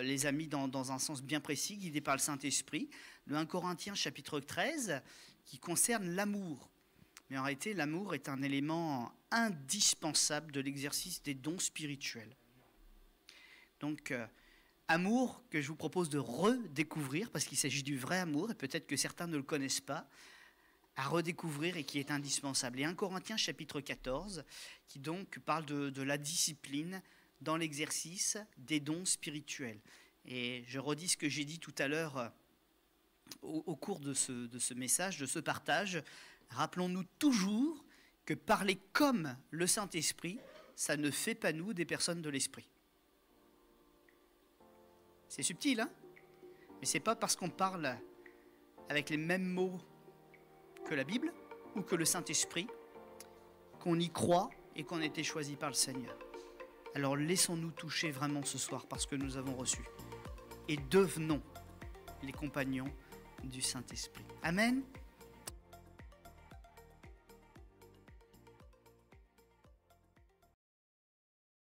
les a mis dans un sens bien précis, guidé par le Saint-Esprit. Le 1 Corinthiens chapitre 13, qui concerne l'amour. Mais en réalité, l'amour est un élément indispensable de l'exercice des dons spirituels. Donc, amour que je vous propose de redécouvrir, parce qu'il s'agit du vrai amour, et peut-être que certains ne le connaissent pas, à redécouvrir et qui est indispensable. Et 1 Corinthiens chapitre 14, qui donc parle de la discipline dans l'exercice des dons spirituels. Et je redis ce que j'ai dit tout à l'heure au cours de ce message, de ce partage. Rappelons-nous toujours que parler comme le Saint-Esprit, ça ne fait pas nous des personnes de l'Esprit. C'est subtil, hein ? Mais c'est pas parce qu'on parle avec les mêmes mots que la Bible ou que le Saint-Esprit qu'on y croit et qu'on a été choisi par le Seigneur. Alors laissons-nous toucher vraiment ce soir parce que nous avons reçu et devenons les compagnons du Saint-Esprit. Amen.